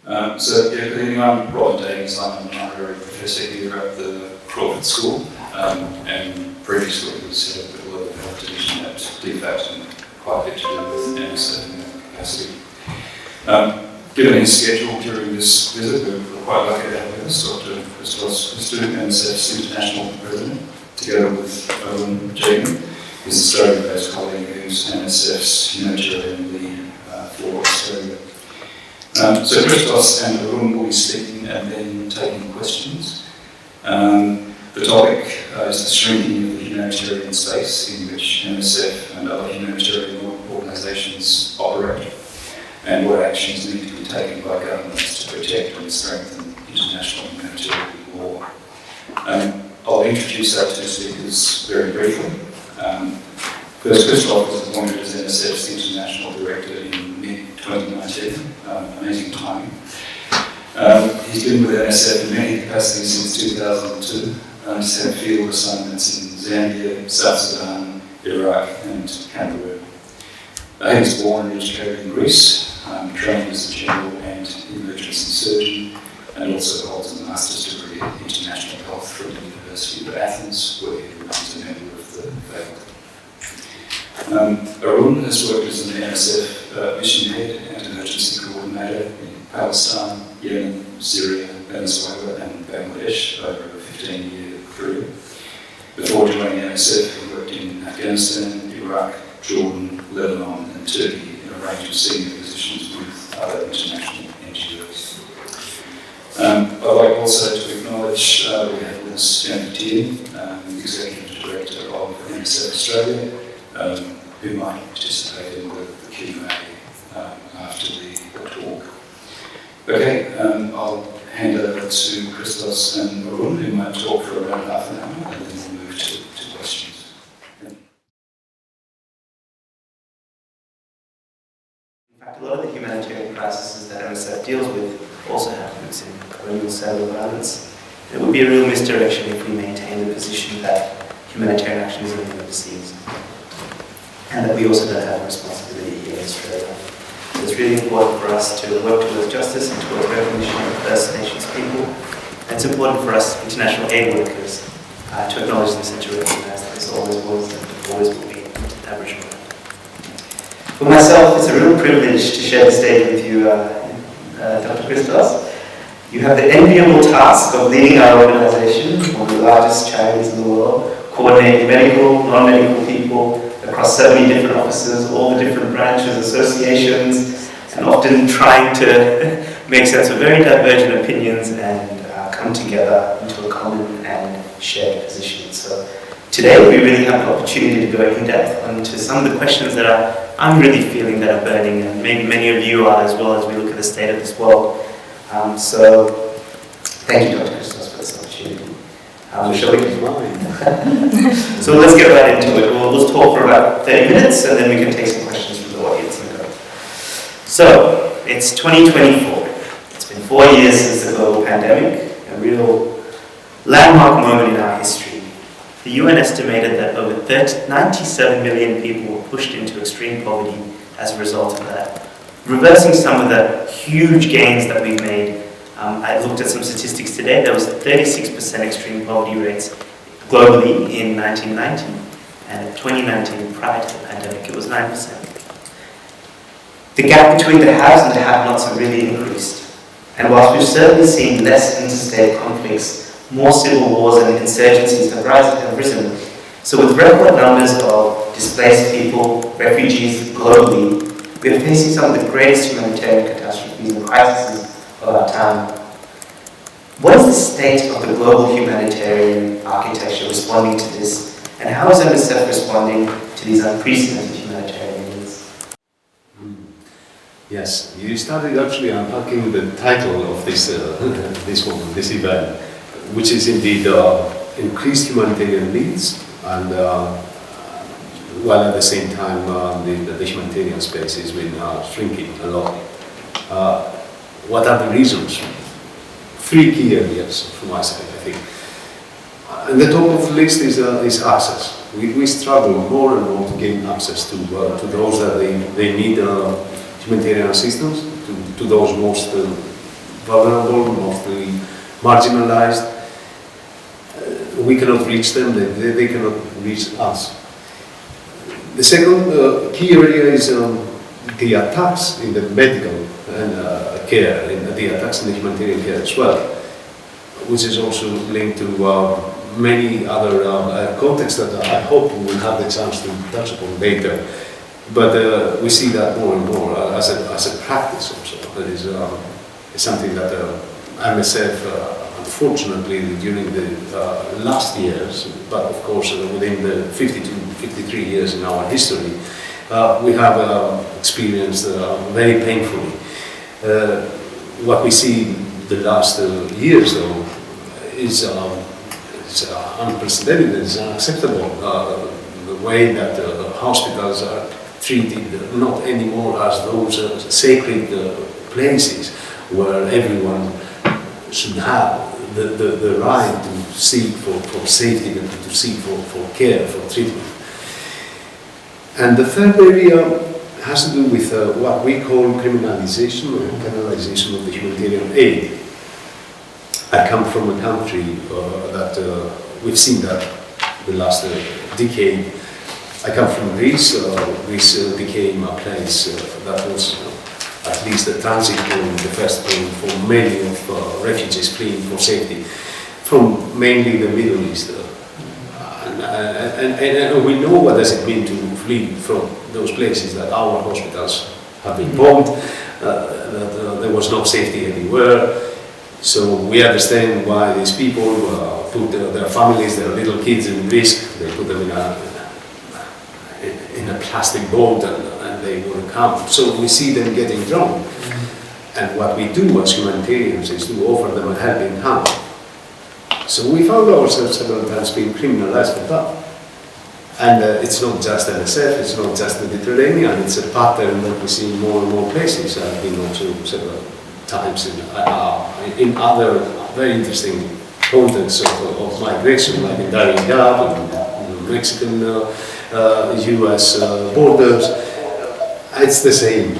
I'm Robert Davies. I'm an honorary professor here at the Crawford School, and previously was head of the Global Health Division at DFAT, and quite a bit to do with NSF in that capacity. Given his schedule during this visit, we're quite lucky to have with us Dr. Christou, NSF's International President, together with Arunn, Jegan, his Australian-based colleague who's NSF's Humanitarian lead for Australia. So Christos and Arunn will be speaking and then taking questions. The topic is the shrinking of the humanitarian space in which MSF and other humanitarian organisations operate, and what actions need to be taken by governments to protect and strengthen international humanitarian law. I'll introduce our two speakers very briefly. First, Christos was appointed as NSF's International Director in mid-2019, amazing timing. He's been with NSF in many capacities since 2002. He's had field assignments in Zambia, South Sudan, Iraq and Cameroon. He was born and educated in Greece, trained as a general and emergency surgeon, and also holds a master's degree in international health from the University of Athens, where he remains a member of the faculty. Arunn has worked as an NSF mission head and emergency coordinator in Palestine, Yemen, Syria, Venezuela and Bangladesh over a 15-year career. Before joining NSF, he worked in Afghanistan, Iraq, Jordan, Lebanon and Turkey in a range of senior positions with other international NGOs. I'd like also to acknowledge we have with us Tierney, Executive Director of NSF Australia, who might participate in the Q&A after the talk. Okay, I'll hand over to Christos and Arunn, who might talk for around half an hour, and then we'll move to questions. In fact, a lot of the humanitarian crises that MSF deals with also have roots in colonial settler violence. It would be a real misdirection if we maintain the position that humanitarian action is only overseas, and that we also don't have a responsibility here in Australia. So it's really important for us to work towards justice and towards recognition of First Nations people. And it's important for us international aid workers to acknowledge this and to recognise that this always was and always will be Aboriginal land. For myself, it's a real privilege to share the stage with you, Dr. Christos. You have the enviable task of leading our organisation, one of the largest charities in the world, coordinating medical, non-medical people across so many different offices, all the different branches, associations, and often trying to make sense of very divergent opinions and come together into a common and shared position. So today we really have the opportunity to go in depth onto some of the questions that I'm really feeling that are burning, and maybe many of you are as well, as we look at the state of this world. So thank you, Dr. Christos, for this opportunity. Shall we? So let's get right into it. We'll talk for about 30 minutes and then we can take some questions from the audience. So, it's 2024. It's been 4 years since the global pandemic, a real landmark moment in our history. The UN estimated that over 97 million people were pushed into extreme poverty as a result of that. Reversing some of the huge gains that we've made, I looked at some statistics today. There was 36% extreme poverty rates globally in 1990, and in 2019, prior to the pandemic, it was 9%. The gap between the haves and the have-nots have really increased. And whilst we've certainly seen less interstate conflicts, more civil wars and insurgencies have risen. So with record numbers of displaced people, refugees globally, we are facing some of the greatest humanitarian catastrophes and crises of our time. What is the state of the global humanitarian architecture responding to this, and how is MSF responding to these unprecedented humanitarian needs? Yes, you started actually unpacking the title of this event, which is indeed increased humanitarian needs, and while at the same time the humanitarian space has been shrinking a lot. What are the reasons? 3 key areas from my side, I think. And the top of the list is access. We struggle more and more to gain access to those that they need humanitarian assistance, to those most vulnerable, mostly marginalized. We cannot reach them, they cannot reach us. The second key area is the attacks in the medical and care, and the attacks in the humanitarian care as well, which is also linked to many other contexts that I hope we will have the chance to touch upon later. But we see that more and more as a practice also. That is something that MSF, unfortunately, during the last years, but of course within the 53 years in our history, we have experienced very painfully. What we see the last years, though, is unprecedented, it's unacceptable. The way that hospitals are treated, not anymore as those sacred places where everyone should have the right to seek for safety and to seek for care, for treatment. And the third area has to do with what we call criminalization or penalization of the humanitarian aid. I come from a country that we've seen that the last decade. I come from Greece. Greece became a place that was at least a transit point, the first point for many of refugees fleeing for safety from mainly the Middle East. And we know what does it mean to flee from those places, that our hospitals have been bombed, that there was no safety anywhere. So we understand why these people put their families, their little kids in risk. They put them in a plastic boat and they wouldn't come. So we see them getting drowned. And what we do as humanitarians is to offer them a helping hand. So we found ourselves several times being criminalized for that. And it's not just MSF, it's not just the Mediterranean, it's a pattern that we see in more and more places. I've been also several times in other very interesting contexts of migration, like in Darien Gap, and the Mexican US borders. It's the same.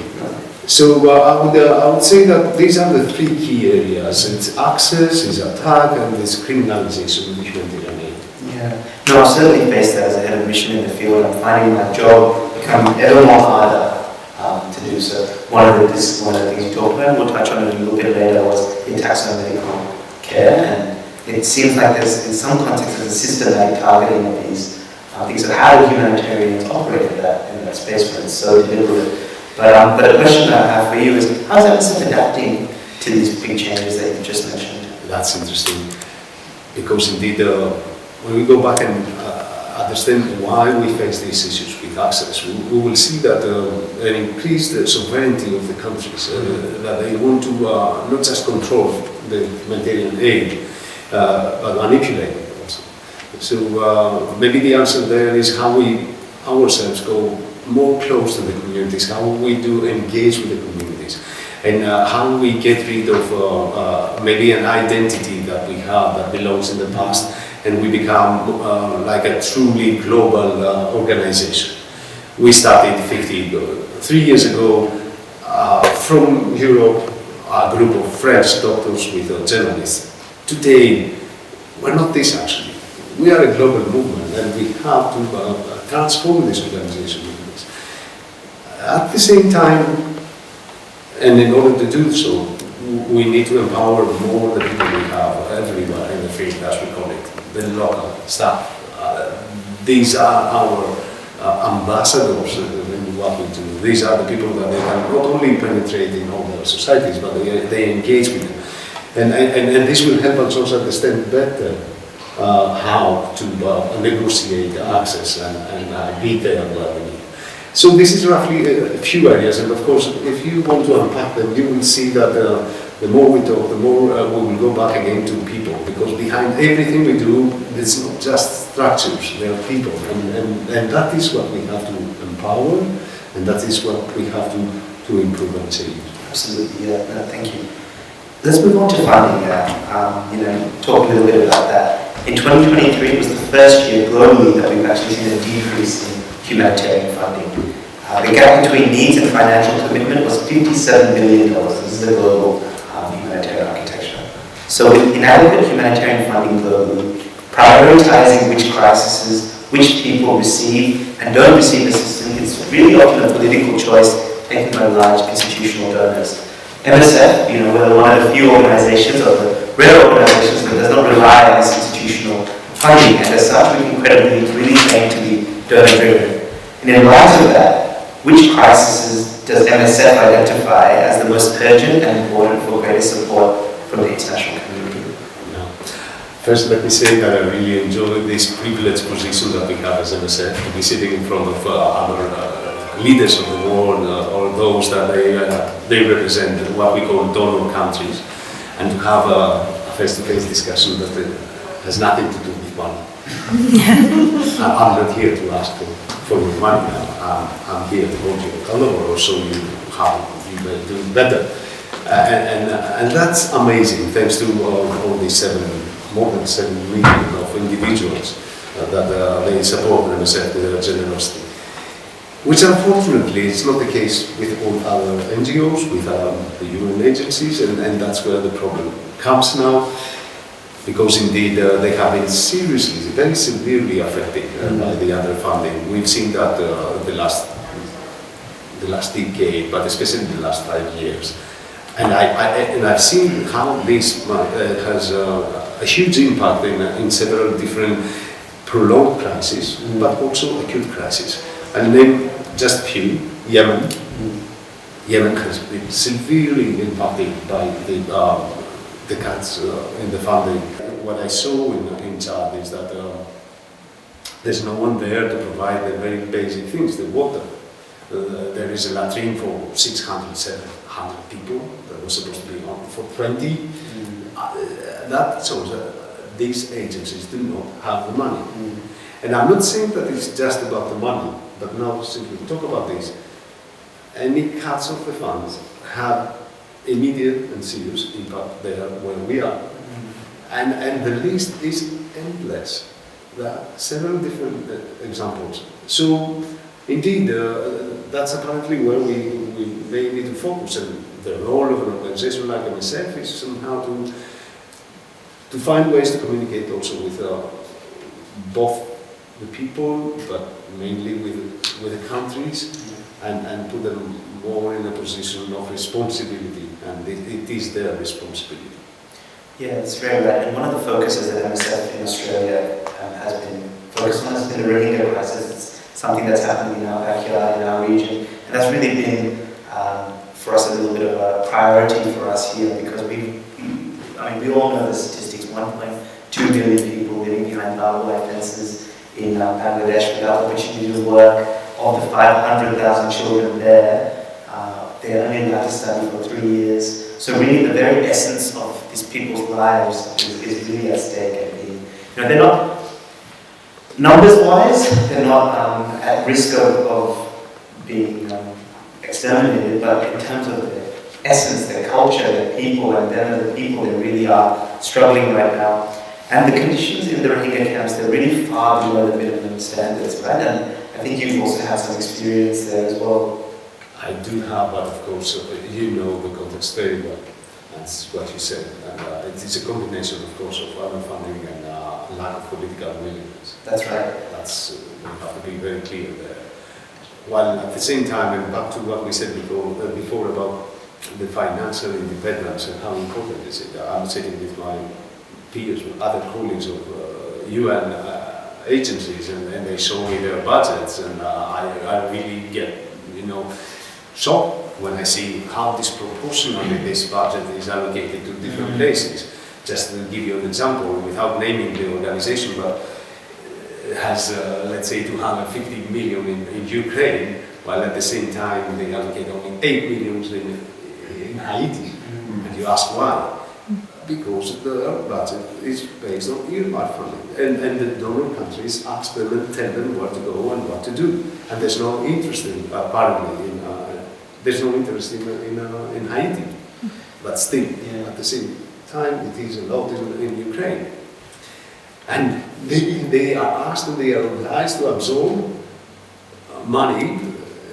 So I would say that these are the three key areas. It's access, it's attack, and it's criminalization of humanitarian aid. Yeah. No, I've certainly faced that as a head of mission in the field. I'm finding my job become ever more harder to do so. One of the things you talked about, we'll touch on it a little bit later, was the attacks on medical care. And it seems like there's, in some contexts, there's a systematic targeting of these things. So how do humanitarians operate in that space when it's so deliberate? But a question that I have for you is, how is MSF adapting to these big changes that you just mentioned? That's interesting, because indeed, when we go back and understand why we face these issues with access, we will see that an increased sovereignty of the countries, that they want to not just control the humanitarian aid, but manipulate it also. So maybe the answer there is how we ourselves go more close to the communities, how we do engage with the communities, and how we get rid of maybe an identity that we have that belongs in the past, and we become like a truly global organization. We started 53 years ago from Europe, a group of French doctors with journalists. Today, we're not this actually. We are a global movement, and we have to transform this organization. At the same time, and in order to do so, we need to empower more the people we have everywhere in the field, as we call it, the local staff. These are our ambassadors in what we do. These are the people that they can not only penetrate in all their societies, but they engage with them. And this will help us also understand better how to negotiate access and be there where we need. So this is roughly a few areas, and of course, if you want to unpack them, you will see that the more we talk, the more we will go back again to people, because behind everything we do, it's not just structures, there are people, and that is what we have to empower, and that is what we have to improve and change. Absolutely, yeah, no, thank you. Let's move on to funding now. Talk a little bit about that. In 2023, it was the first year globally that we've actually seen a decrease in humanitarian funding. The gap between needs and financial commitment was $57 billion. This is the global humanitarian So with inadequate humanitarian funding globally, prioritizing which crises, which people receive and don't receive assistance is really often a political choice taken by large institutional donors. MSF, we're one of the few organizations, or the rare organizations that does not rely on this institutional funding, and as such we're incredibly really trained to be donor-driven. And in light of that, which crises does MSF identify as the most urgent and important for greater support from the international community? First, let me say that I really enjoy this privileged position that we have as MSF, to be sitting in front of other leaders of the world, or those that they represent, what we call donor countries, and to have a face-to-face discussion that has nothing to do with money. I'm not here to ask for your money now. I'm here to hold you accountable or show you how you may do better. And that's amazing, thanks to all these more than 7 million of individuals that they support MSF with their generosity. Which unfortunately is not the case with all other NGOs, with the UN agencies, and that's where the problem comes now, because indeed they have been seriously, very severely affected by the underfunding. We've seen that the last decade, but especially the last 5 years. And I've seen how this has a huge impact in several different prolonged crises, but also acute crises. And then just a few, Yemen. Yemen has been severely impacted by the cuts in the funding. What I saw in Chad is that there's no one there to provide the very basic things, the water. There is a latrine for 600, 700 people that was supposed to be on for 20. That shows that these agencies do not have the money. And I'm not saying that it's just about the money, but now simply talk about this. Any cuts of the funds have immediate and serious impact there where we are. And the list is endless. There are several different examples. So indeed, that's apparently where we may need to focus, and the role of an organization like MSF is somehow to find ways to communicate also with both the people, but mainly with the countries, and put them more in a position of responsibility, and it is their responsibility. Yeah, that's very right. And one of the focuses that MSF in Australia has been focused on has been the Rohingya crisis. It's something that's happened in our backyard, in our region, and that's really been, for us, a little bit of a priority for us here, because we all know the statistics: 1.2 million people living behind barbed wire fences in Bangladesh without the opportunity to work. Of the 500,000 children there, they're only allowed to study for 3 years. So really the very essence of these people's lives is really at stake. They're not, numbers-wise, they're not at risk of being exterminated, but in terms of their essence, their culture, their people, and them as the people, they really are struggling right now. And the conditions in the Rohingya camps, they're really far below the minimum standards, right? And I think you've also had some experience there as well. I do have, but of course, you know the context very well. That's what you said. And it is a combination, of course, of underfunding and lack of political willingness. That's right. We have to be very clear there. While at the same time, and back to what we said before about the financial independence and how important is it. I'm sitting with my peers, with other colleagues of UN agencies, and they show me their budgets, and I really get, shocked when I see how disproportionately this budget is allocated to different places. Just to give you an example, without naming the organization, but it has, let's say, 250 million in Ukraine, while at the same time they allocate only 8 million in Haiti. And you ask why? Because the budget is based on earmark funding, and the donor countries ask them and tell them where to go and what to do. And there's no interest apparently in Haiti, but still, at the same time, it is a lot in Ukraine. And they are asked and they are obliged to absorb money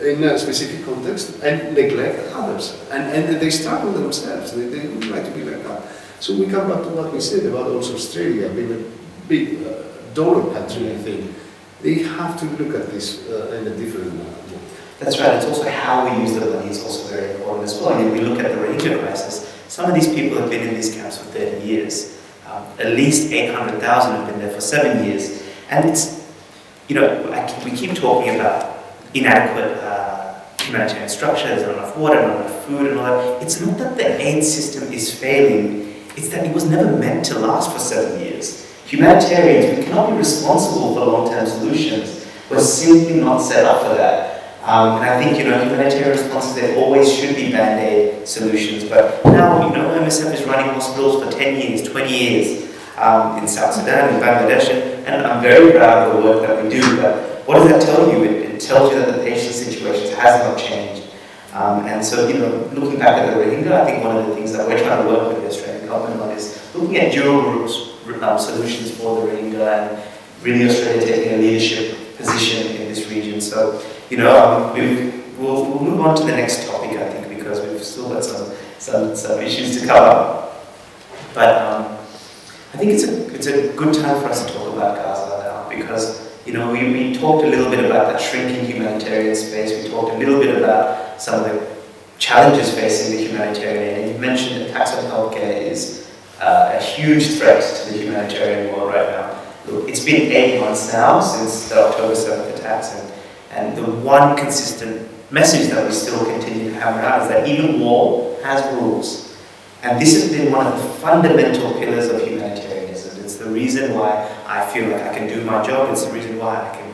in a specific context and neglect others. And they struggle themselves. They would like to be like that. So we come back to what we said about also Australia being a big donor country, I think. They have to look at this in a different way. That's right. It's also how we use the money is also very important as well. I mean, we look at the Rohingya crisis. Some of these people have been in these camps for 30 years. At least 800,000 have been there for 7 years. And it's, you know, we keep talking about inadequate humanitarian structures, not enough water, not enough food and all that. It's not that the aid system is failing, it's that it was never meant to last for 7 years. Humanitarians, we cannot be responsible for long-term solutions. We're simply not set up for that. And I think, you know, humanitarian responses, there always should be band-aid solutions. But now, you know, MSF is running hospitals for 10 years, 20 years in South Sudan, in Bangladesh, and I'm very proud of the work that we do. But what does that tell you? It tells you that the patient situations has not changed. And so, you know, looking back at the Rohingya, I think one of the things that we're trying to work with the Australian government on is looking at durable solutions for the Rohingya and really Australia taking a leadership position in this region. So, you know, we'll move on to the next topic, I think, because we've still got some issues to cover. But I think it's a good time for us to talk about Gaza now, because, you know, we talked a little bit about that shrinking humanitarian space. We talked a little bit about some of the challenges facing the humanitarian aid. And you mentioned attacks on healthcare is a huge threat to the humanitarian world right now. Look, it's been 8 months now since the October 7th attacks, and the one consistent message that we still continue to hammer out is that even war has rules. And this has been one of the fundamental pillars of humanitarianism. It's the reason why I feel like I can do my job. It's the reason why I can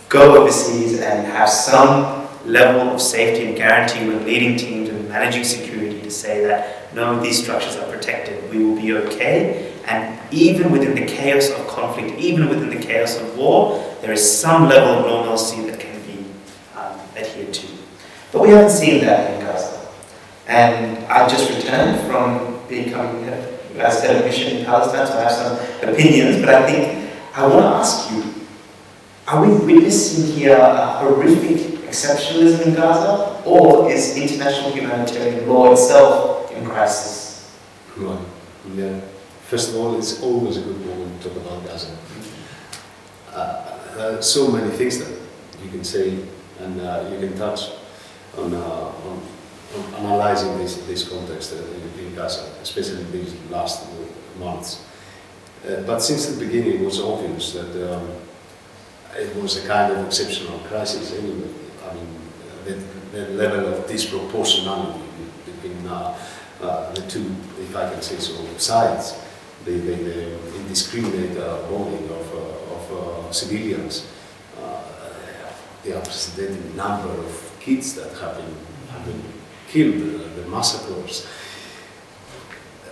go overseas and have some level of safety and guarantee when leading teams and managing security to say that, no, these structures are protected, we will be okay. And even within the chaos of conflict, even within the chaos of war, there is some level of normalcy that can be adhered to. But we haven't seen that in Gaza. And I just returned from becoming as head of mission in Palestine, so I have some opinions, but I think I want to ask you, are we witnessing here a horrific exceptionalism in Gaza, or is international humanitarian law itself in crisis? Right. Yeah. First of all, it's always a good moment to talk about Gaza. There are so many things that you can say and you can touch on analyzing this context in Gaza, especially in these last months. But since the beginning, it was obvious that it was a kind of exceptional crisis anyway. I mean, the level of disproportionality between the two, if I can say so, sides, the indiscriminate bombing of civilians, the unprecedented number of kids that have been killed, the massacres,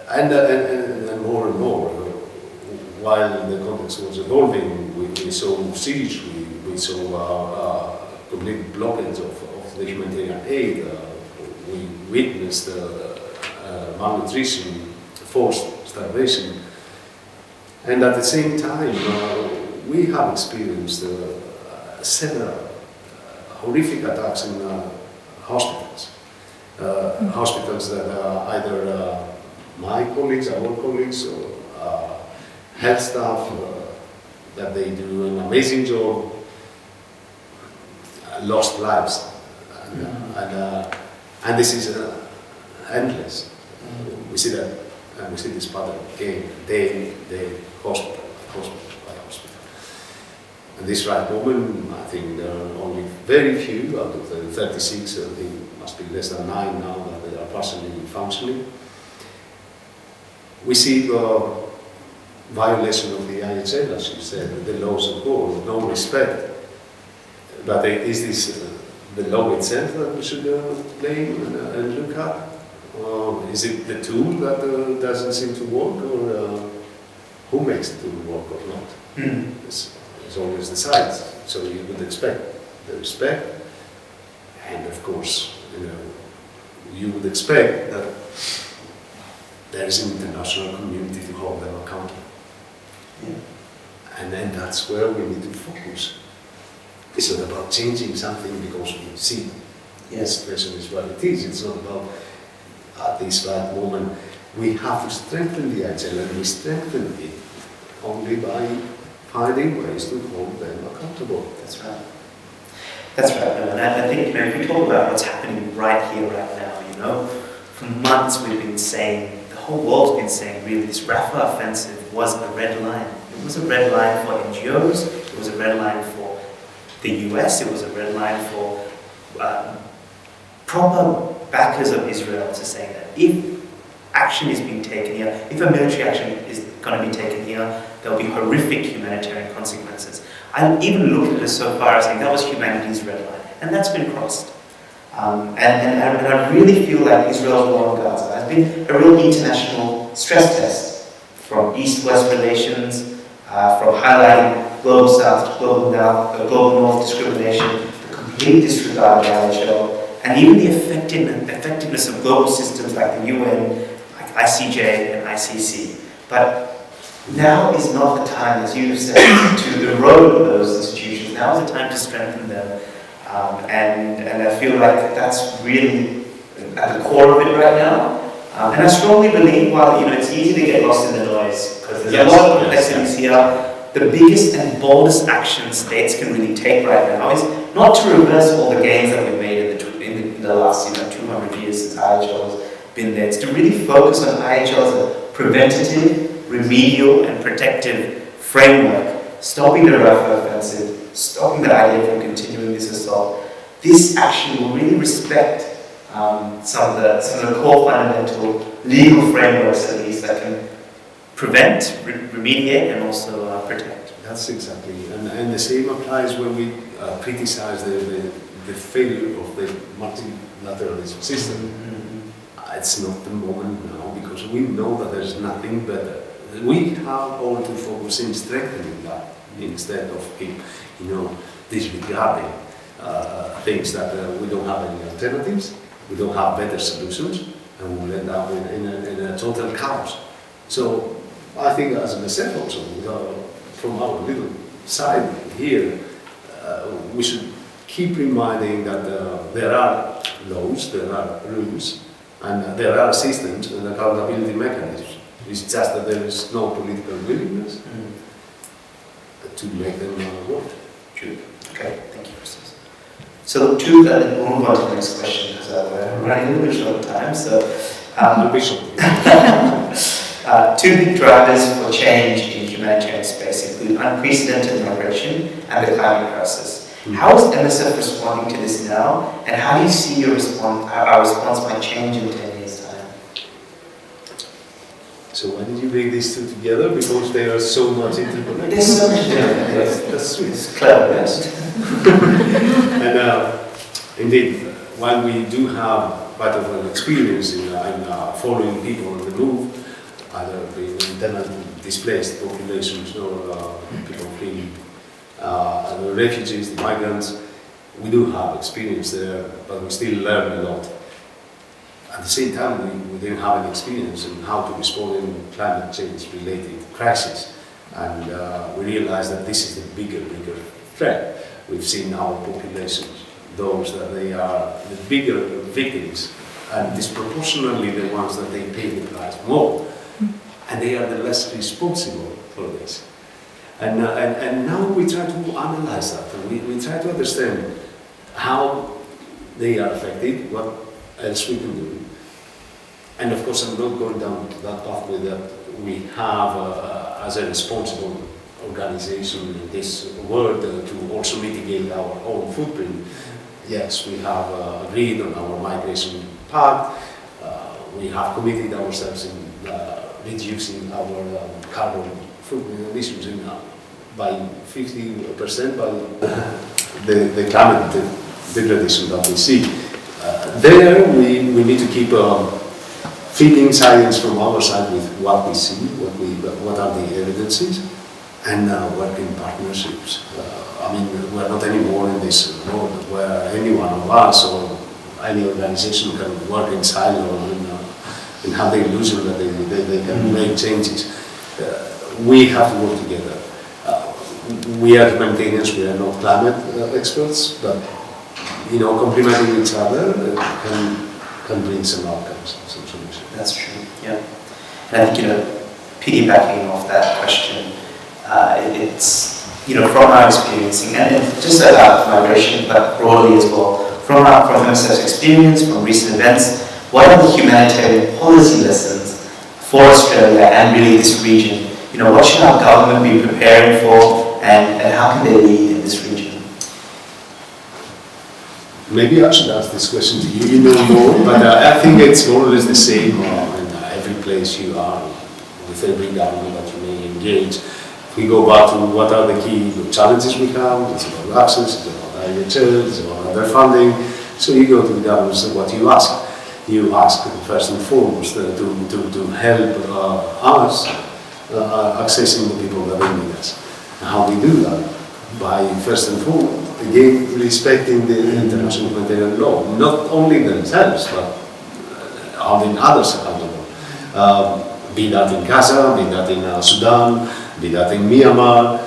and more and more. While the context was evolving, we saw siege, we saw complete blockage of the humanitarian aid, we witnessed malnutrition, forced starvation, and at the same time we have experienced several horrific attacks in hospitals. Hospitals that are either my colleagues, our colleagues, or health staff, that they do an amazing job, lost lives. And this is endless. We see that, and we see this pattern again, day, hospital by hospital. And this right moment, I think there are only very few out of the 36, I think must be less than 9 now that they are partially functioning. We see the violation of the IHL, as you said, the laws of war, no respect. But is this the law itself that we should blame and look at? Is it the tool that doesn't seem to work, or who makes the tool work or not? It's always the sides. So you would expect the respect, and of course, you would expect that there is an international community to hold them accountable. Yeah. And then that's where we need to focus. It's not about changing something because we see the situation is what it is. It's not about at this right moment We have to strengthen the IHL, and we strengthen it only by finding ways to hold them accountable. That's right. That's right. And I think, if we talk about what's happening right here, right now, for months we've been saying, the whole world's been saying, really, this Rafah offensive was a red line. It was a red line for NGOs, it was a red line for the US, it was a red line for proper backers of Israel to say that if action is being taken here, if a military action is going to be taken here, there'll be horrific humanitarian consequences. I even looked at it so far as saying that was humanity's red line, and that's been crossed. And I really feel like Israel's war on Gaza has been a real international stress test, from East-West relations, from highlighting global South, global North discrimination, the complete disregard of the IHL, and even the effectiveness of global systems like the UN, like ICJ and ICC. But now is not the time, as you have said, to erode those institutions. Now is the time to strengthen them. And I feel like that's really at the core of it right now. And I strongly believe, while it's easy to get lost in the noise, because there's a lot of complexities here, the biggest and boldest action states can really take right now is not to reverse all the gains that we've made in the last 200 years since IHL has been there. It's to really focus on IHL as a preventative, remedial, and protective framework, stopping the Rafah offensive, stopping the idea from continuing this assault. This action will really respect some of the core fundamental legal frameworks, at least, that can prevent, remediate, and also protect. That's exactly, and the same applies when we criticize the failure of the multilateralism system. Mm-hmm. It's not the moment now, because we know that there's nothing better. We have all to focus in strengthening that instead of disregarding things that we don't have any alternatives, we don't have better solutions, and we'll end up in a total chaos. So I think, as I said also, from our little side here, we should keep reminding that there are laws, there are rules, and there are systems and accountability mechanisms. It's just that there is no political willingness to make them work. True. Okay, thank you, Christos. So we'll move on to the next question, because we're running a little bit short of time. So, two big drivers for change in humanitarian space include unprecedented migration and the climate crisis. How is MSF responding to this now, and how do you see our response might change in 10 years' time? So why did you bring these two together? Because they are so much interconnected. There's so much different. That's sweet. It's clever, yes. And indeed, while we do have quite of an experience in following people on the move, either being internally displaced populations or people fleeing, the refugees, the migrants, we do have experience there, but we still learn a lot. At the same time, we didn't have any experience in how to respond in climate change related crises. And we realized that this is the bigger threat. We've seen our populations, those that they are the bigger victims, and disproportionately the ones that they pay the price more. And they are the less responsible for this. And now we try to analyze that, and we try to understand how they are affected, what else we can do. And of course, I'm not going down to that pathway that we have as a responsible organization in this world to also mitigate our own footprint. Yes, we have agreed on our migration pact. We have committed ourselves in reducing our carbon footprint emissions by 50% by the climate degradation that we see. There we need to keep feeding science from our side with what we see, what are the evidences, and work in partnerships. We're not anymore in this world where any one of us or any organization can work in silo and have the illusion that they can make changes. We have to work together. We are humanitarians, we are not climate experts, but complementing each other can bring some outcomes, some solutions. That's true, yeah. And I think, piggybacking off that question, it's, from our experiencing, and just about migration, but broadly as well, from MSF's experience, from recent events, what are the humanitarian policy lessons for Australia and really this region? What should our government be preparing for, and how can they lead in this region? Maybe I should ask this question to you. You know more, but I think it's more or less the same in every place you are, with every government that you may engage. If we go back to what are the key challenges we have, it's about access, it's about IHL, it's about other funding. So you go to the government and what you ask. You ask first and foremost to help us accessing the people that need us. And how we do that? By first and foremost, again, respecting the international humanitarian law, not only themselves, but holding others accountable. Be that in Gaza, be that in Sudan, be that in Myanmar,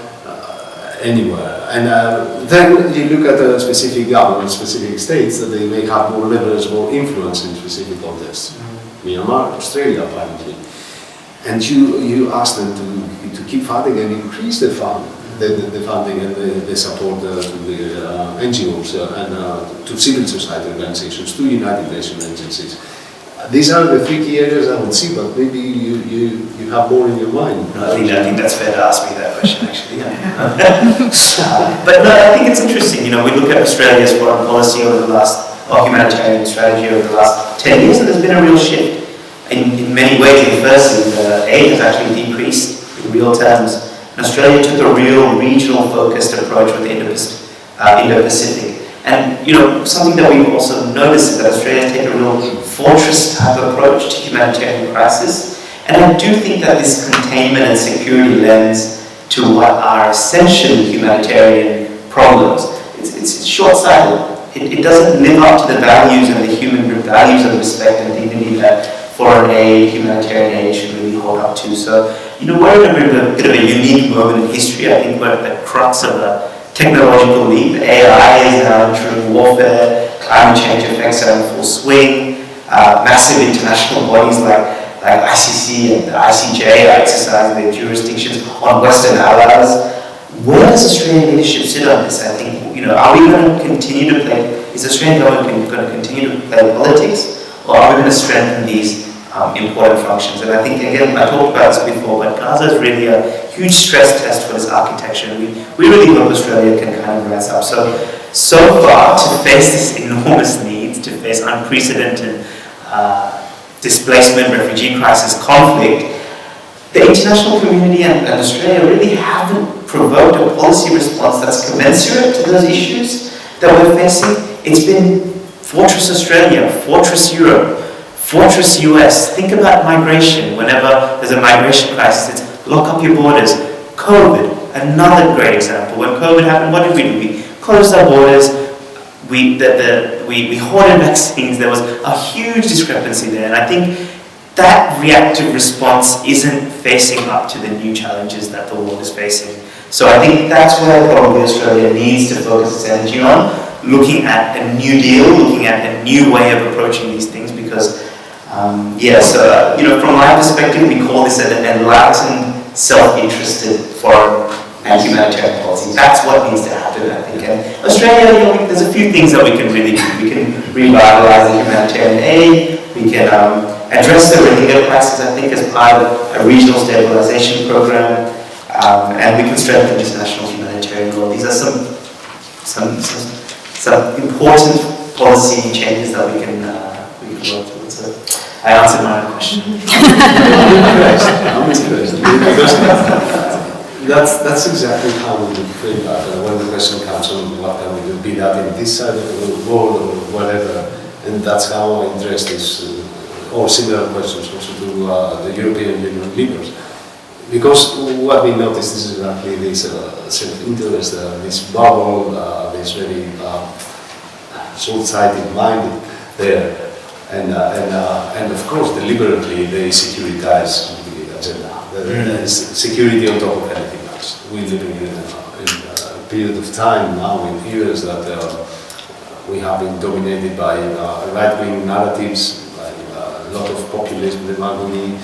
anywhere. And then you look at specific governments, specific states, that they may have more leverage, more influence in specific contexts. Myanmar, Australia, apparently. And you ask them to keep funding and increase the funding and the support to the NGOs and to civil society organizations, to United Nations agencies. These are the three key areas I would see, but maybe you have more in your mind. No, I think that's fair to ask me that question, actually. Yeah. But no, I think it's interesting. We look at Australia's foreign policy over the last, or humanitarian strategy over the last 10 years, and there's been a real shift. In many ways, firstly, the aid has actually decreased in real terms. And Australia took a real regional focused approach with the Indo-Pacific. And something that we've also noticed is that Australia has taken a real fortress type approach to humanitarian crisis. And I do think that this containment and security lens to what are essentially humanitarian problems, it's short-sighted. It doesn't live up to the values and the human values of respect and dignity that foreign aid, humanitarian aid should really hold up to. So, we're in a bit of a unique moment in history. I think we're at the crux of a technological leap. AI is now entering warfare, climate change effects are in full swing, massive international bodies like ICC and the ICJ are exercising their jurisdictions on Western allies. Where does Australian leadership sit on this? I think, are we going to continue to play, is the Australian government going to continue to play politics, or are we going to strengthen these important functions? And I think, again, I talked about this before, but Gaza is really a huge stress test for this architecture. We really hope Australia can kind of rise up. So far, to face this enormous needs, to face unprecedented displacement, refugee crisis, conflict, the international community and Australia really haven't provoked a policy response that's commensurate to those issues that we're facing. It's been Fortress Australia, Fortress Europe, Fortress US. Think about migration. Whenever there's a migration crisis, it's lock up your borders. COVID, another great example. When COVID happened, what did we do? We closed our borders. We hoarded vaccines. There was a huge discrepancy there, and I think that reactive response isn't facing up to the new challenges that the world is facing. So I think that's where probably Australia needs to focus its energy on, looking at a new deal, looking at a new way of approaching these things, because from my perspective, we call this an enlightened, self-interested foreign and humanitarian policy. That's what needs to happen, I think. And Australia, there's a few things that we can really do. We can revitalize the humanitarian aid. We can address the Rohingya crisis, I think, as part of a regional stabilization program, and we can strengthen international humanitarian law. These are some important policy changes that we can work towards. So I answered my own question. That's exactly how we would frame that. When the question comes on what can we do, be that in this side of the world or whatever, and that's how I address this, or similar questions also to the European Union leaders. Because what we notice is exactly this self-interest, this bubble, this very short-sighted mind there, and of course deliberately they securitize the agenda. There is security on top of anything else. We live in a period of time now, in years that we have been dominated by right-wing narratives, by a lot of populism, demagogy,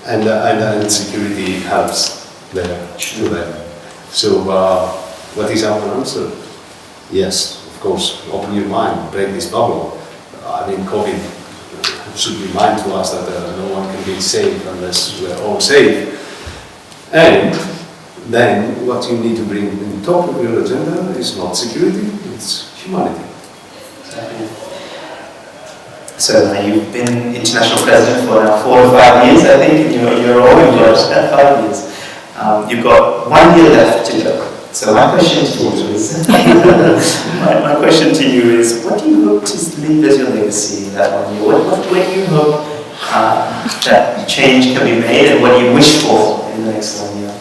and insecurity helps there to them. So what is our answer? Yes, of course, open your mind, break this bubble. I mean, COVID should remind to us that no one can be safe unless we're all safe. And then what you need to bring in top of your agenda is not security, it's humanity. Exactly. So you've been international president for now 4 or 5 years, I think, and you're all involved in 5 years. You've got 1 year left to go. So my question to you is, my question to you is, what do you hope to leave as your legacy in that 1 year? Where do you hope that change can be made, and what do you wish for in the next 1 year?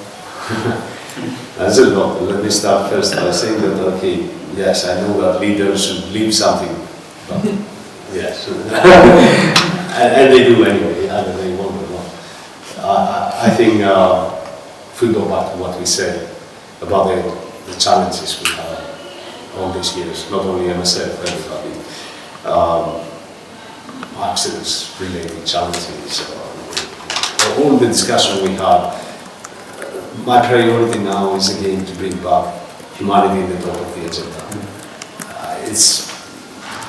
That's a lot. Let me start first by saying that, okay, yes, I know that leaders should leave something, but yes, and they do anyway, either they want or not. I think if we go back to what we said about the challenges we have all these years, not only MSF, everybody, accidents-related challenges, all the discussion we had. My priority now is again to bring back humanity in the top of the agenda.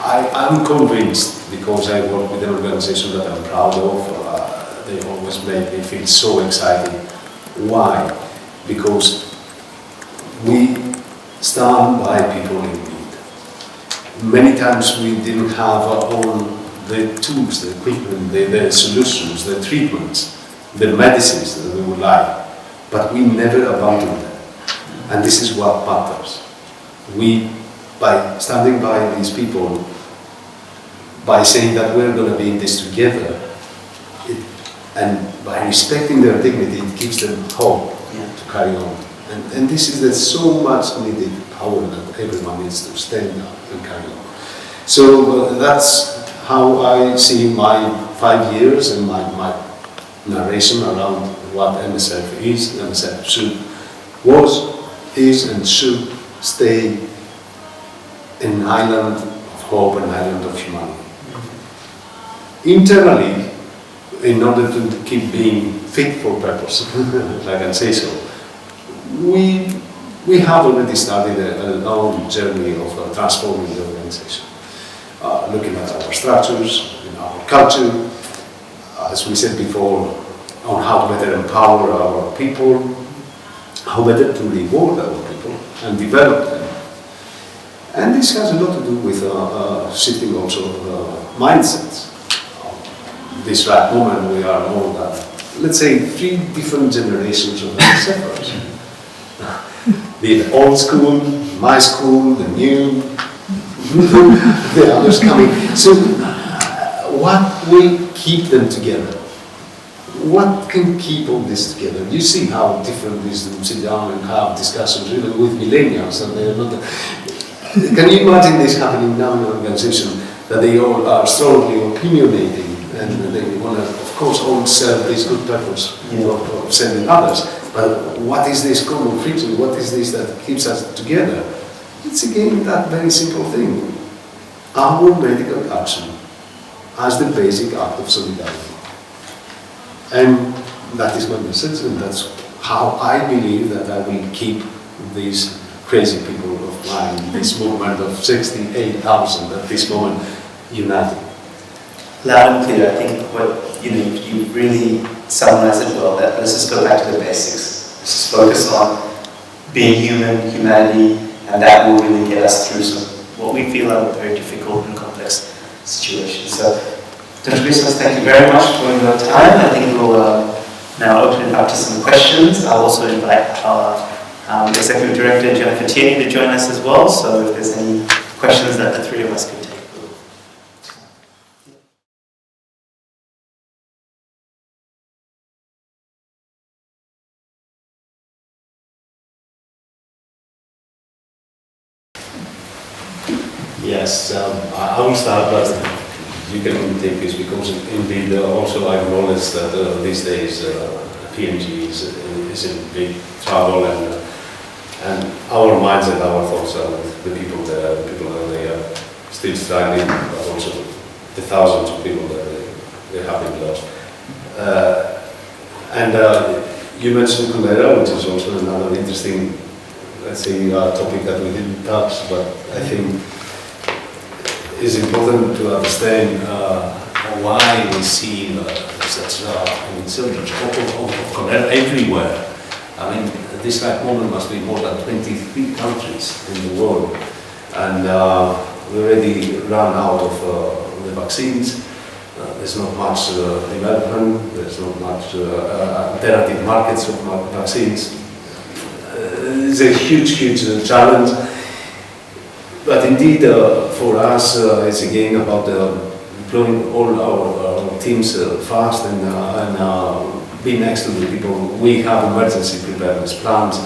I'm convinced, because I work with an organization that I'm proud of, they always make me feel so excited. Why? Because we stand by people in need. Many times we didn't have all the tools, the equipment, the solutions, the treatments, the medicines that we would like. But we never abandoned them. And this is what matters. We, by standing by these people, by saying that we're going to be in this together, and by respecting their dignity, it gives them hope to carry on. And this is the so much needed power that everyone needs to stand up and carry on. So that's how I see my 5 years and my narration around what MSF is. MSF is and should stay an island of hope, an island of humanity. Internally, in order to keep being fit for purpose, if I can say so, we have already started a long journey of transforming the organization, looking at our structures, in our culture, as we said before, on how to better empower our people, how better to reward our people and develop them. And this has a lot to do with shifting also mindsets. This right moment we are more than, let's say, 3 different generations of MSFers. The old school, my school, the new, the others coming. So what will keep them together? What can keep all this together? You see how different it is to sit down and have discussions even with millennials, and they are not. Can you imagine this happening now in an organization, that they all are strongly opinionating and they want to, of course, all serve this good purpose of serving others. But what is this common feature? What is this that keeps us together? It's again that very simple thing. Our medical action as the basic act of solidarity. And that is my message, and that's how I believe that I will keep these crazy people of mine, this movement of 68,000 at this moment, united. Loud and clear. I think you really summarized it well. That let's just go back to the basics. Let's just focus on being human, humanity, and that will really get us through what we feel are very difficult and complex situations. So, Dr. Christos, thank you very much for your time. I think we'll now open it up to some questions. I'll also invite our Executive Director, Jennifer Tierney, to join us as well. So if there's any questions that the 3 of us could take. Yes, I will start, but you can take this because indeed also I acknowledge that these days PNG is in big trouble, and our minds and our thoughts are with the people there, the people that they are still struggling, but also the thousands of people that have been lost. And you mentioned cholera, which is also another interesting, let's say, topic that we didn't touch, but I think it's important to understand why we see such an insurgence of cholera everywhere. I mean, at this right moment must be more than 23 countries in the world, and we already run out of the vaccines. There's not much development, there's not much alternative markets of vaccines. It's a huge challenge. But indeed, for us, it's again about deploying all our teams fast and be next to the people. We have emergency preparedness plans.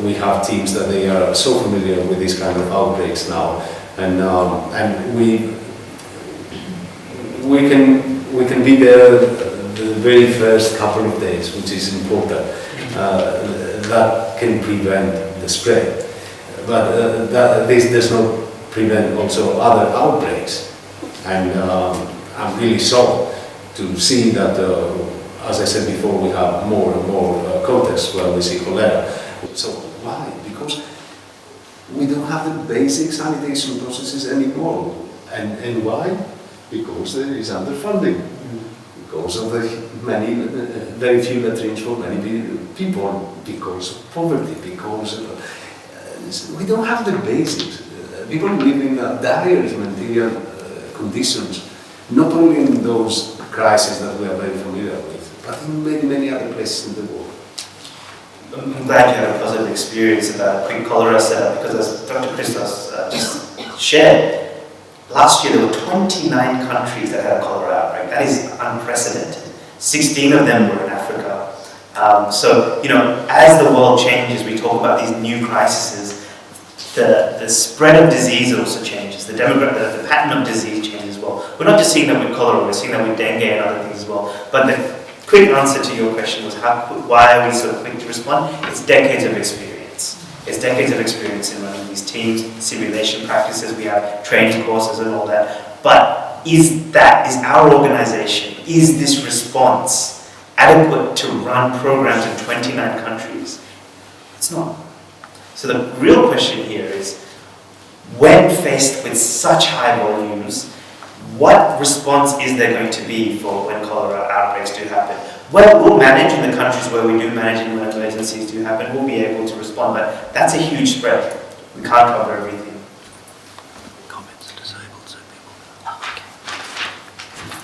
We have teams that they are so familiar with these kind of outbreaks now, and we can be there the very first couple of days, which is important. That can prevent the spread, but this does not prevent also other outbreaks. And I'm really shocked to see that, as I said before, we have more and more contexts where we see cholera. So why? Because we don't have the basic sanitation processes anymore. And why? Because there is underfunding. Because of the very few latrines for many people, because of poverty, because we don't have the basics. People live in dire humanitarian conditions, not only in those crises that we are very familiar with, but in many other places in the world. I'm glad you had a positive experience about a quick cholera setup, because as Dr. Christos just shared, last year there were 29 countries that had a cholera outbreak. That is unprecedented. 16 of them were in Africa. So, as the world changes, we talk about these new crises, the spread of disease also changes, the pattern of disease changes as well. We're not just seeing that with cholera, we're seeing that with dengue and other things as well. But the quick answer to your question was why are we so quick to respond? It's decades of experience. It's decades of experience in running these teams, simulation practices, we have training courses and all that. But is our organization, is this response adequate to run programs in 29 countries? It's not. So the real question here is, when faced with such high volumes, what response is there going to be for when cholera outbreaks do happen? Well, we'll manage in the countries where we do manage and when emergencies do happen, we'll be able to respond, but that's a huge spread. We can't cover everything. Comments disabled, so people.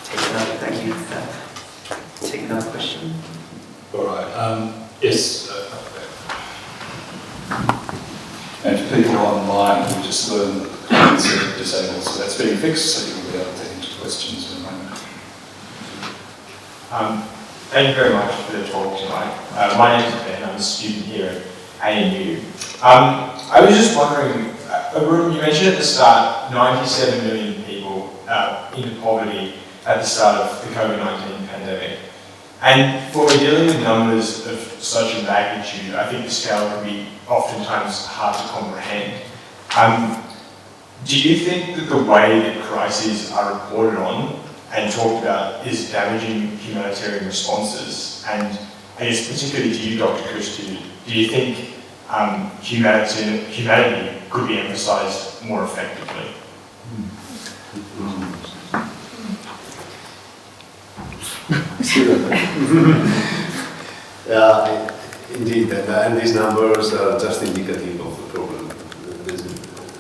Take another, thank you. Take another question. All right. Yes. And for people online, we just learned that the comments are disabled, so that's being fixed, so you'll be able to get into questions in a moment. Thank you very much for the talk tonight. My name is Ben, I'm a student here at ANU. I was just wondering, Arunn, you mentioned at the start 97 million people in poverty at the start of the COVID-19 pandemic. And when we're dealing with numbers of such a magnitude, I think the scale can be oftentimes hard to comprehend. Do you think that the way that crises are reported on and talked about is damaging humanitarian responses? And I guess particularly to you, Dr. Christou, do you think humanity could be emphasised more effectively? Indeed, and these numbers are just indicative of the problem.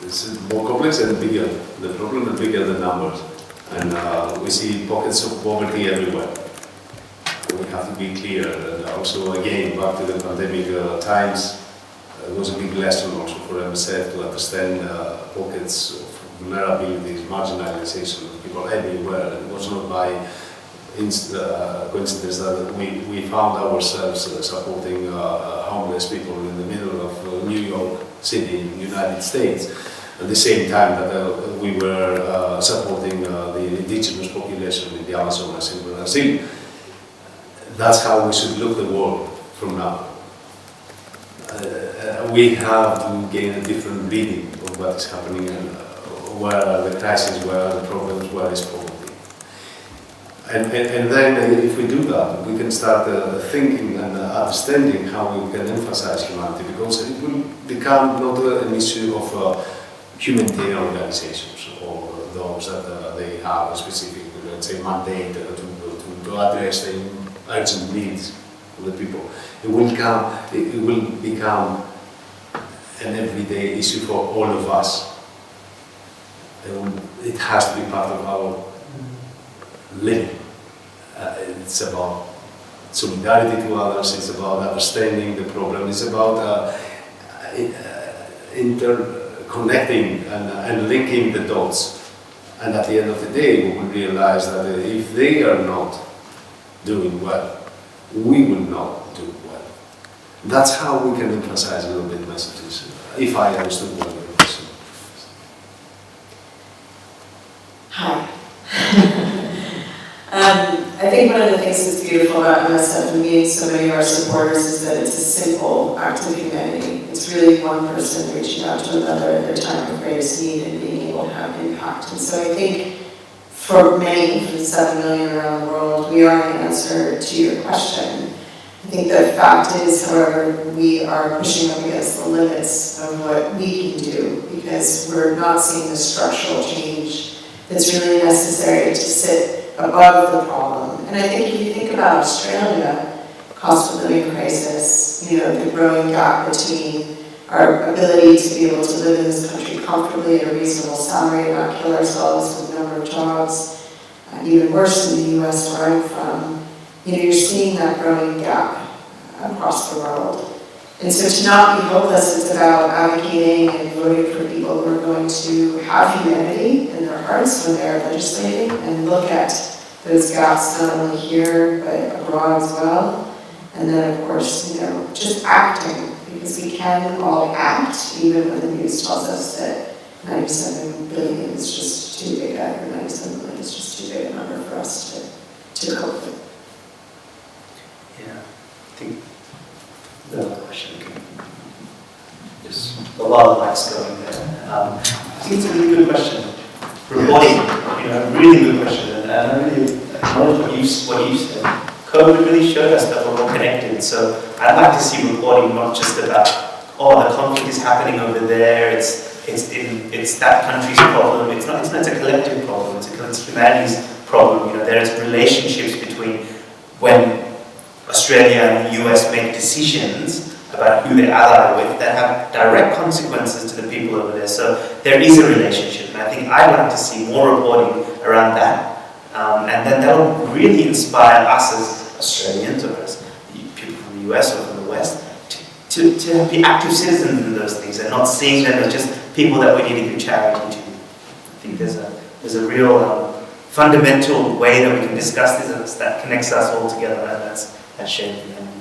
It's more complex and bigger the problem and bigger the numbers. And we see pockets of poverty everywhere. We have to be clear. And also, again, back to the pandemic times, it was a big lesson also for MSF to understand pockets of vulnerabilities, marginalization of people everywhere. It was not by coincidence that we found ourselves supporting homeless people in the middle of New York City in the United States, at the same time that we were supporting the indigenous population in the Amazonas in Brazil. That's how we should look at the world from now. We have to gain a different reading of what is happening and where are the crises, where are the problems, where is poverty. And then if we do that, we can start thinking and understanding how we can emphasize humanity, because it will become not an issue of humanitarian organizations or those that they have a specific, let's say, mandate to address the urgent needs of the people. It will become an everyday issue for all of us. It has to be part of our living. It's about solidarity to others, it's about understanding the problem, it's about interconnecting and linking the dots. And at the end of the day, we will realize that if they are not doing well, we will not do well. That's how we can emphasize a little bit messages, if I understood well your question. Hi. I think one of the things that's beautiful about MSF and meeting so many of our supporters is that it's a simple act of humanity. It's really one person reaching out to another at their time of greatest need and being able to have impact. And so I think for many, for the 7 million around the world, we are the answer to your question. I think the fact is, however, we are pushing up against the limits of what we can do, because we're not seeing the structural change that's really necessary to sit above the problem. And I think if you think about Australia, cost of living crisis, the growing gap between our ability to be able to live in this country comfortably at a reasonable salary and not kill ourselves with the number of jobs, even worse in the US where I'm from, you're seeing that growing gap across the world. And so to not be hopeless, it's about advocating and voting for people who are going to have humanity in their hearts when they're legislating and look at those gaps not only here but abroad as well. And then of course, just acting, because we can all act even when the news tells us that 97 billion is just too big, or 97 million is just too big a number for us to cope with. Yeah, I think another question. Yes. A lot of lights going there. I think it's a really good question. Reporting, really good question, and I really acknowledge what you said. COVID really showed us that we're all connected. So I'd like to see reporting not just about, the conflict is happening over there. It's that country's problem. It's a collective problem. It's humanity's problem. There's relationships between when Australia and the US make decisions about who they ally with that have direct consequences to the people over there. So there is a relationship, and I think I'd like to see more reporting around that. And then that'll really inspire us as Australians or as people from the US or from the West to be active citizens in those things and not seeing them as just people that we need to give charity to. I think there's a real fundamental way that we can discuss this that connects us all together, and that's shared humanity.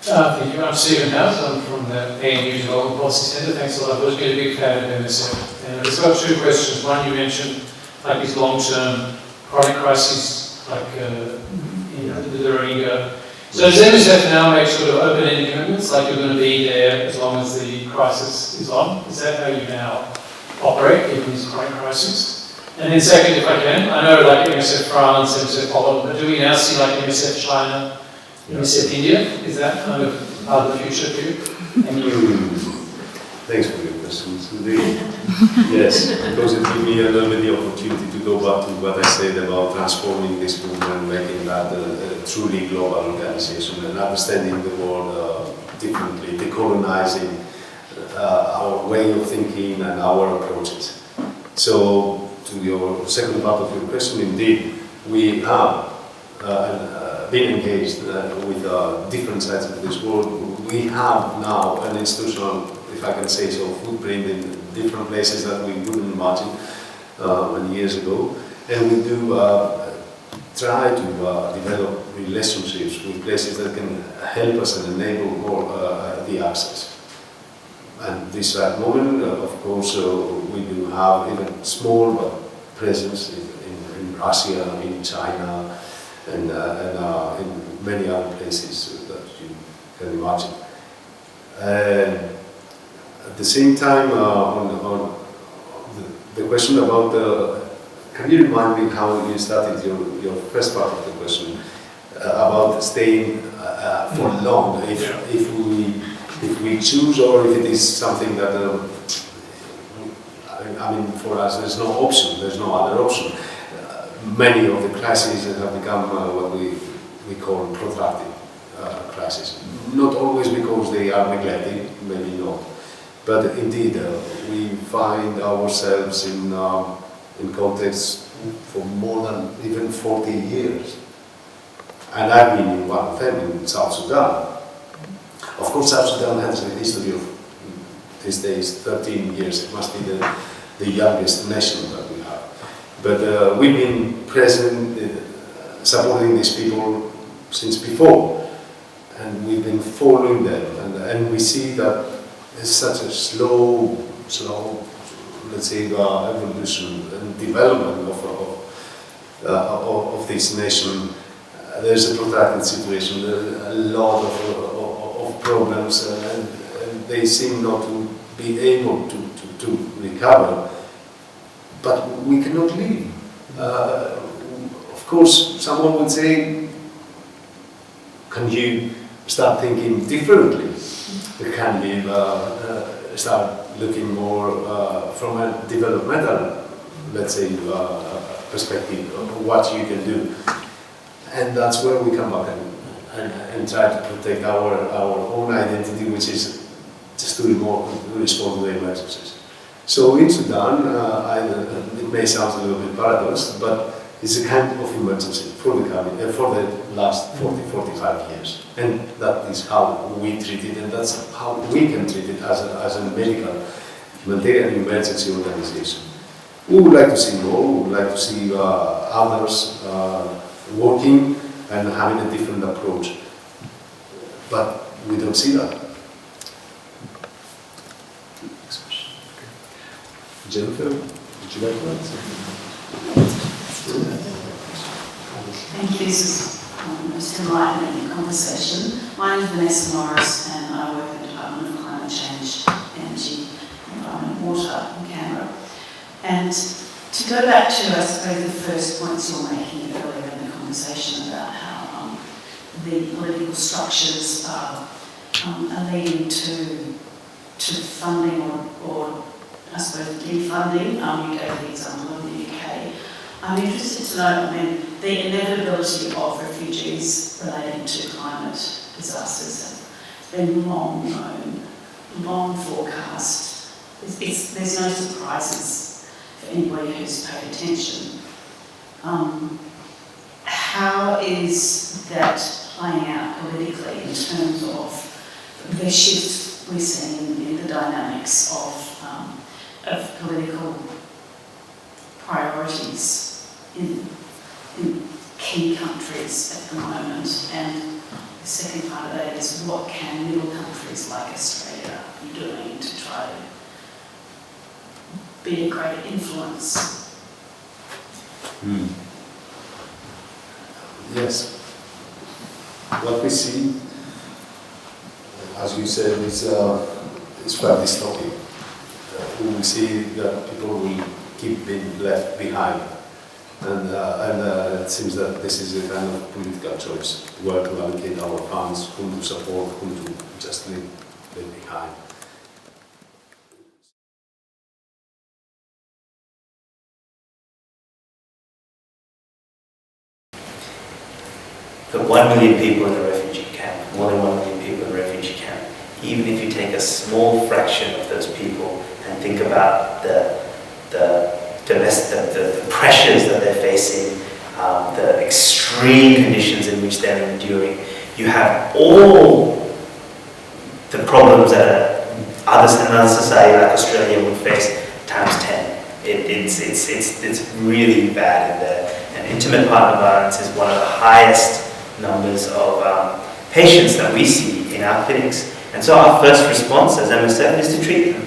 Thank you. I'm Stephen House. I'm from the ANU Development Policy Centre. Thanks a lot. I was getting a big fan of MSF. And I've just got two questions. One, you mentioned these long-term chronic crises, the Rohingya. So does MSF now make sort of open-ended commitments, like you're going to be there as long as the crisis is on? Is that how you now operate, given these chronic crises? And then second, if I can, I know MSF France, MSF Holland, but do we now see MSF China, MSF India? Is that kind of part of the future for you? Thank you. Thanks for your questions. Yes, because it gives me a little bit the opportunity to go back to what I said about transforming this movement, making that a truly global organization and understanding the world differently, decolonizing our way of thinking and our approaches. So, to your second part of your question, indeed, we have been engaged with different sides of this world. We have now an institutional, if I can say so, footprint in different places that we wouldn't imagine many years ago. And we do try to develop relationships with places that can help us and enable more the access. And this moment, of course, we do have even small but presence in Russia, in China, and in many other places that you can imagine. At the same time, on the question about can you remind me how you started your first part of the question about staying for long? If we choose, or if it is something that I mean, for us, there's no option. There's no other option. Many of the crises have become what we call protracted crises. Not always because they are neglected, maybe not, but indeed we find ourselves in contexts for more than even 40 years. And I've been in one of them, in South Sudan. Of course, South Sudan has a history of these days 13 years. It must be the youngest nation that we have. But we've been present, supporting these people since before, and we've been following them, and we see that there's such a slow, let's say, evolution and development of this nation. There's a protracted situation, a lot of problems, and they seem not to be able to recover. But we cannot leave. Of course, someone would say, can you start thinking differently? Can you start looking more from a developmental, let's say, perspective of what you can do? And that's where we come back and try to protect our own identity, which is just to respond to the emergencies. So in Sudan, it may sound a little bit paradox, but it's a kind of emergency for the last 40-45 years. And that is how we treat it, and that's how we can treat it as a medical humanitarian emergency organization. We would like to see more, we would like to see others working and having a different approach. But we don't see that. Next question. Jennifer, would you like to answer? Thank you. This is most enlightening conversation. My name is Vanessa Morris, and I work in the Department of Climate Change, Energy, Environment and Water in Canberra. And to go back to, I suppose, the first points you were making earlier in the conversation about how the political structures are leading to funding or I suppose defunding. You gave the example of the UK. I'm interested to know, the inevitability of refugees relating to climate disasters has been long known, long forecast. There's no surprises for anybody who's paid attention. How is that playing out politically in terms of the shifts we're seeing in the dynamics of political priorities in key countries at the moment? And the second part of that is, what can middle countries like Australia be doing to try to be a greater influence? Yes. What we see, as you said, is quite dystopic. We will see that people will keep being left behind. And it seems that this is a kind of political choice, where to allocate our funds, whom to support, whom to just leave behind. The 1 million people in a refugee camp, more than 1 million people in a refugee camp, even if you take a small fraction of those people and think about the pressures that they're facing, the extreme conditions in which they're enduring, you have all the problems that another society like Australia would face times 10. It's really bad in there. And intimate partner violence is one of the highest numbers of patients that we see in our clinics. And so our first response as MSF is to treat them,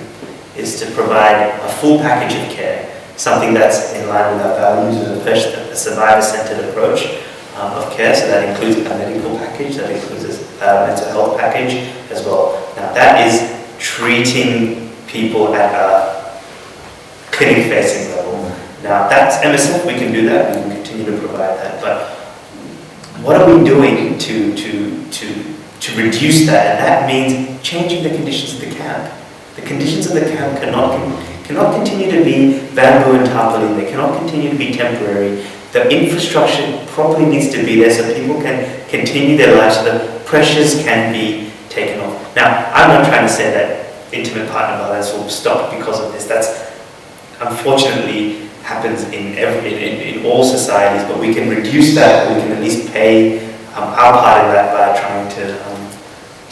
is to provide a full package of care, something that's in line with our values as a survivor-centered approach of care. So that includes a medical package, that includes a mental health package as well. Now that is treating people at a clinic-facing level. Now Now, that's MSF, we can do that, we can continue to provide that, but what are we doing to reduce that? And that means changing the conditions of the camp. The conditions of the camp cannot continue to be bamboo and tarpaulin, they cannot continue to be temporary. The infrastructure properly needs to be there so people can continue their lives, so the pressures can be taken off. Now, I'm not trying to say that intimate partner violence will stop because of this. That's unfortunately happens in all societies, but we can reduce that. We can at least pay our part of that by trying to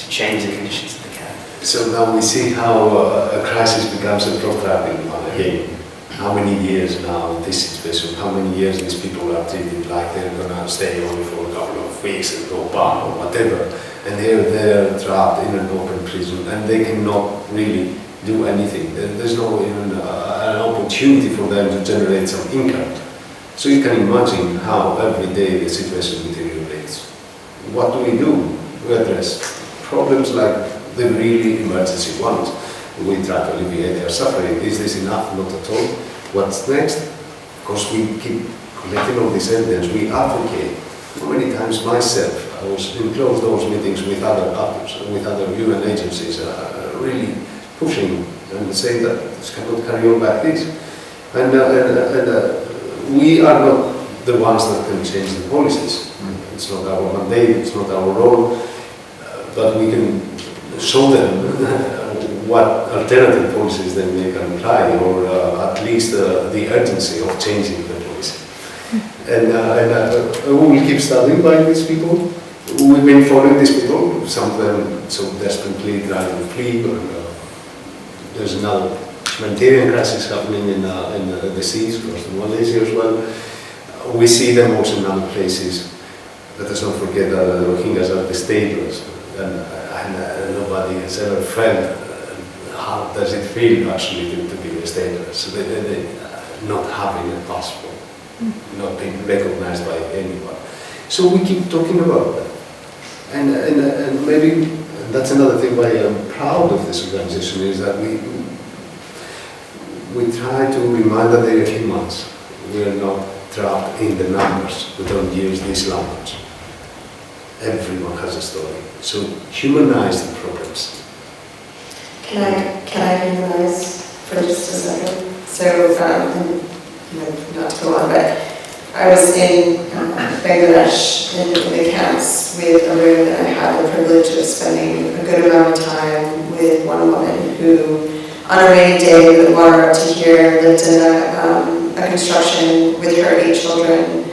change the conditions of the camp. So now we see how a crisis becomes a programming again. How many years now this situation, how many years these people are treated like they're going to stay only for a couple of weeks and go back or whatever, and they're trapped in an open prison and they cannot really do anything. There's no even an opportunity for them to generate some income. So you can imagine how every day the situation deteriorates. What do? We address problems like the really emergency ones. We try to alleviate their suffering. Is this enough? Not at all. What's next? Of course, we keep collecting all this evidence. We advocate. How many times myself, I was in closed doors meetings with other actors, with other UN agencies, really pushing and saying that this cannot carry on like this. And we are not the ones that can change the policies. It's not our mandate, it's not our role, but we can show them what alternative policies then they can apply, or at least the urgency of changing the policy. And we will keep standing by these people. We've been following these people, some of them so desperately trying to flee. There's another humanitarian crisis happening in the seas, close to Malaysia as well. We see them also in other places. Let us not forget that the Rohingyas are the stateless, and nobody has ever felt how does it feel actually to be a stateless. So they not having a passport, not being recognized by anyone. So we keep talking about that. And maybe that's another thing why I'm proud of this organization, is that we try to remind that they are humans. We are not trapped in the numbers. We don't use this language. Everyone has a story. So humanize the problems. Can I humanize for just a second? So, not to go on, but I was in Bangladesh in the camps with Arunn, and I had the privilege of spending a good amount of time with one woman who, on a rainy day with the water up to here, lived in a construction with her 8 children.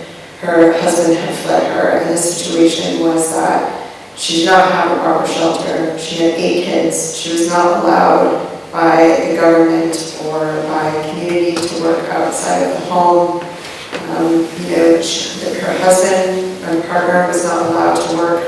Her husband had fled her, and the situation was that she did not have a proper shelter. She had 8 kids. She was not allowed by the government or by community to work outside of the home. Her husband and partner was not allowed to work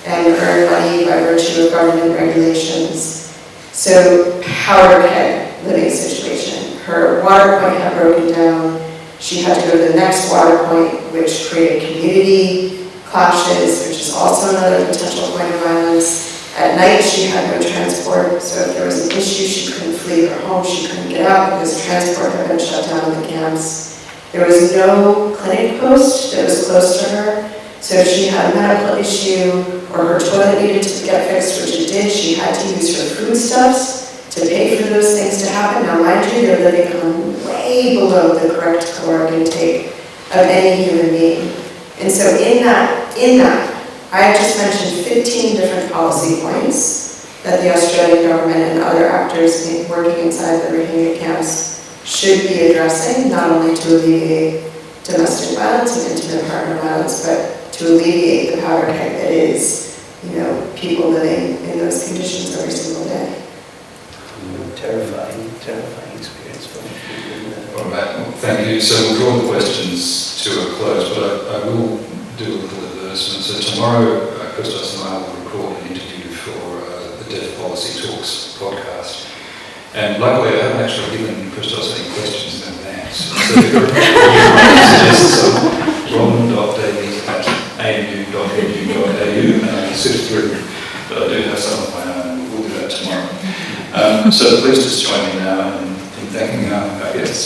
and earn money by virtue of government regulations. So, power keg living situation. Her water point had broken down. She had to go to the next water point, which created community clashes, which is also another potential point of violence. At night, she had no transport, so if there was an issue, she couldn't flee her home, she couldn't get out because transport had been shut down in the camps. There was no clinic post that was close to her, so if she had a medical issue or her toilet needed to get fixed, which it did, she had to use her foodstuffs to pay for those things to happen. Now, mind you, they're living on way below the correct caloric intake of any human being. And so in that, I have just mentioned 15 different policy points that the Australian government and other actors working inside the Rohingya camps should be addressing, not only to alleviate domestic violence and intimate partner violence, but to alleviate the power keg that is, people living in those conditions every single day. Terrifying experience for people. All right, well, thank you. So we'll draw the questions to a close, but I will do a little advertisement. So tomorrow, Christos and I will record an interview for the Deaf Policy Talks podcast. And luckily, I haven't actually given Christos any questions in advance. So if you suggest some ron.davies@anu.edu.au, and I sift through, but I do have some of my own. We'll do that tomorrow. So please just join me now in thanking our guests.